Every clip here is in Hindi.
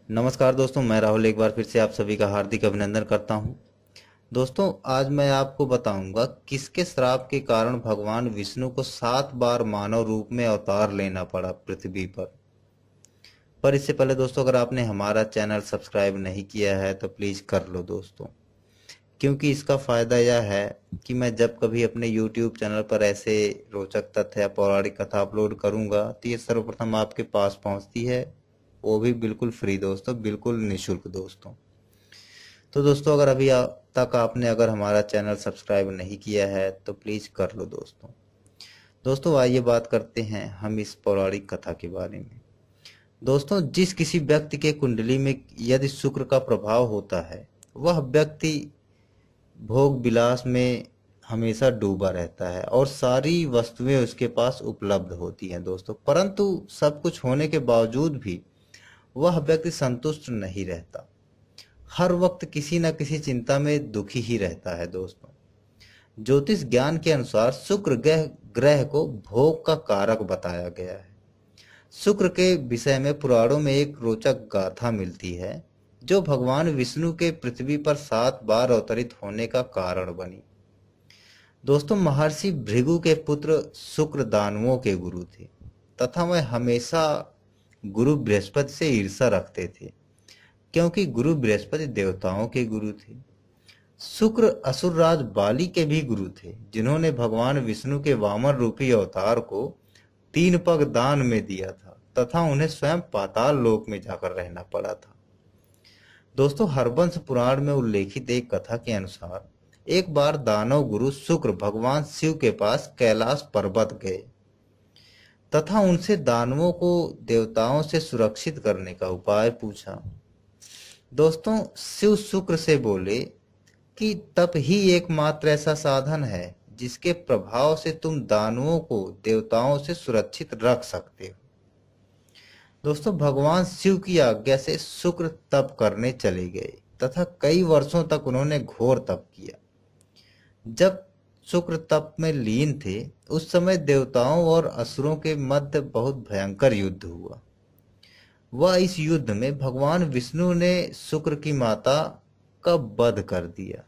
नमस्कार दोस्तों, मैं राहुल एक बार फिर से आप सभी का हार्दिक अभिनंदन करता हूं। दोस्तों, आज मैं आपको बताऊंगा किसके श्राप के कारण भगवान विष्णु को 7 बार मानव रूप में अवतार लेना पड़ा पृथ्वी पर इससे पहले दोस्तों, अगर आपने हमारा चैनल सब्सक्राइब नहीं किया है तो प्लीज़ कर लो दोस्तों, क्योंकि इसका फ़ायदा यह है कि मैं जब कभी अपने यूट्यूब चैनल पर ऐसे रोचक तथ्य या पौराणिक कथा अपलोड करूंगा तो ये सर्वप्रथम आपके पास पहुंचती है, वो भी बिल्कुल फ्री दोस्तों, बिल्कुल निःशुल्क दोस्तों। तो दोस्तों, अगर अभी तक आपने अगर हमारा चैनल सब्सक्राइब नहीं किया है तो प्लीज़ कर लो दोस्तों। दोस्तों, आइए बात करते हैं हम इस पौराणिक कथा के बारे में। दोस्तों, जिस किसी व्यक्ति के कुंडली में यदि शुक्र का प्रभाव होता है, वह व्यक्ति भोग विलास में हमेशा डूबा रहता है और सारी वस्तुएं उसके पास उपलब्ध होती हैं दोस्तों। परंतु सब कुछ होने के बावजूद भी वह व्यक्ति संतुष्ट नहीं रहता, हर वक्त किसी न किसी चिंता में दुखी ही रहता है दोस्तों। ज्योतिष ज्ञान के अनुसार शुक्र ग्रह को भोग का कारक बताया गया है। शुक्र के विषय में पुराणों में एक रोचक गाथा मिलती है जो भगवान विष्णु के पृथ्वी पर 7 बार अवतरित होने का कारण बनी। दोस्तों, महर्षि भृगु के पुत्र शुक्र दानवों के गुरु थे तथा वह हमेशा गुरु बृहस्पति से ईर्ष्या रखते थे, क्योंकि गुरु बृहस्पति देवताओं के गुरु थे। शुक्र असुरराज बाली के भी गुरु थे, जिन्होंने भगवान विष्णु के वामन रूपी अवतार को 3 पग दान में दिया था तथा उन्हें स्वयं पाताल लोक में जाकर रहना पड़ा था। दोस्तों, हरवंश पुराण में उल्लेखित एक कथा के अनुसार एक बार दानव गुरु शुक्र भगवान शिव के पास कैलाश पर्वत गए तथा उनसे दानवों को देवताओं से सुरक्षित करने का उपाय पूछा। दोस्तों, शिव शुक्र से बोले कि तप ही एकमात्र ऐसा साधन है जिसके प्रभाव से तुम दानवों को देवताओं से सुरक्षित रख सकते हो। दोस्तों, भगवान शिव की आज्ञा से शुक्र तप करने चले गए तथा कई वर्षों तक उन्होंने घोर तप किया। जब शुक्र तप में लीन थे, उस समय देवताओं और असुरों के मध्य बहुत भयंकर युद्ध हुआ। वह इस युद्ध में भगवान विष्णु ने शुक्र की माता का वध कर दिया।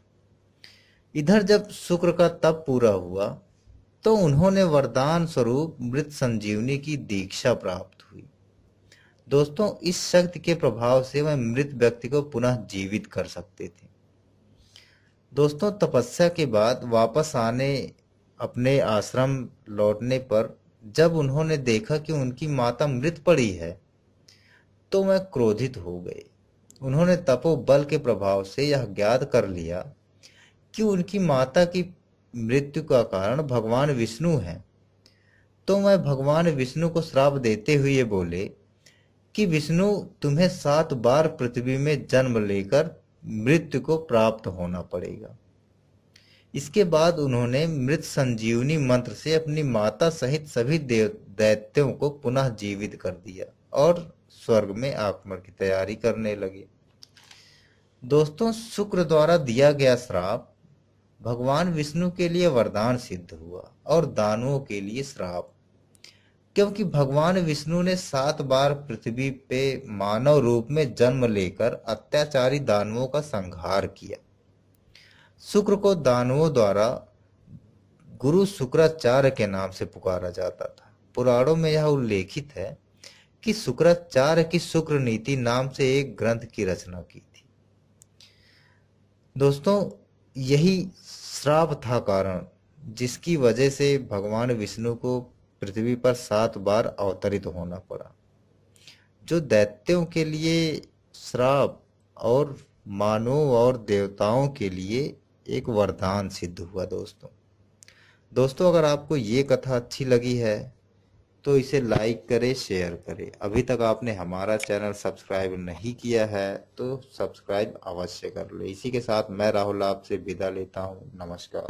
इधर जब शुक्र का तप पूरा हुआ तो उन्होंने वरदान स्वरूप मृत संजीवनी की दीक्षा प्राप्त हुई। दोस्तों, इस शक्ति के प्रभाव से वह मृत व्यक्ति को पुनः जीवित कर सकते थे। दोस्तों, तपस्या के बाद वापस आने अपने आश्रम लौटने पर जब उन्होंने देखा कि उनकी माता मृत पड़ी है तो वह क्रोधित हो गए। उन्होंने तपोबल के प्रभाव से यह ज्ञात कर लिया कि उनकी माता की मृत्यु का कारण भगवान विष्णु हैं। तो वह भगवान विष्णु को श्राप देते हुए बोले कि विष्णु, तुम्हें 7 बार पृथ्वी में जन्म लेकर मृत्यु को प्राप्त होना पड़ेगा। इसके बाद उन्होंने मृत संजीवनी मंत्र से अपनी माता सहित सभी दैत्यों को पुनः जीवित कर दिया और स्वर्ग में आगमन की तैयारी करने लगे। दोस्तों, शुक्र द्वारा दिया गया श्राप भगवान विष्णु के लिए वरदान सिद्ध हुआ और दानवों के लिए श्राप, क्योंकि भगवान विष्णु ने 7 बार पृथ्वी पे मानव रूप में जन्म लेकर अत्याचारी दानवों का संहार किया। शुक्र को दानवों द्वारा गुरु शुक्राचार्य के नाम से पुकारा जाता था। पुराणों में यह उल्लेखित है कि शुक्राचार्य की शुक्र नीति नाम से एक ग्रंथ की रचना की थी। दोस्तों, यही श्राप था कारण जिसकी वजह से भगवान विष्णु को पृथ्वी पर 7 बार अवतरित होना पड़ा, जो दैत्यों के लिए श्राप और मानव और देवताओं के लिए एक वरदान सिद्ध हुआ। दोस्तों, अगर आपको ये कथा अच्छी लगी है तो इसे लाइक करें, शेयर करें। अभी तक आपने हमारा चैनल सब्सक्राइब नहीं किया है तो सब्सक्राइब अवश्य कर ले। इसी के साथ मैं राहुल आपसे विदा लेता हूँ। नमस्कार।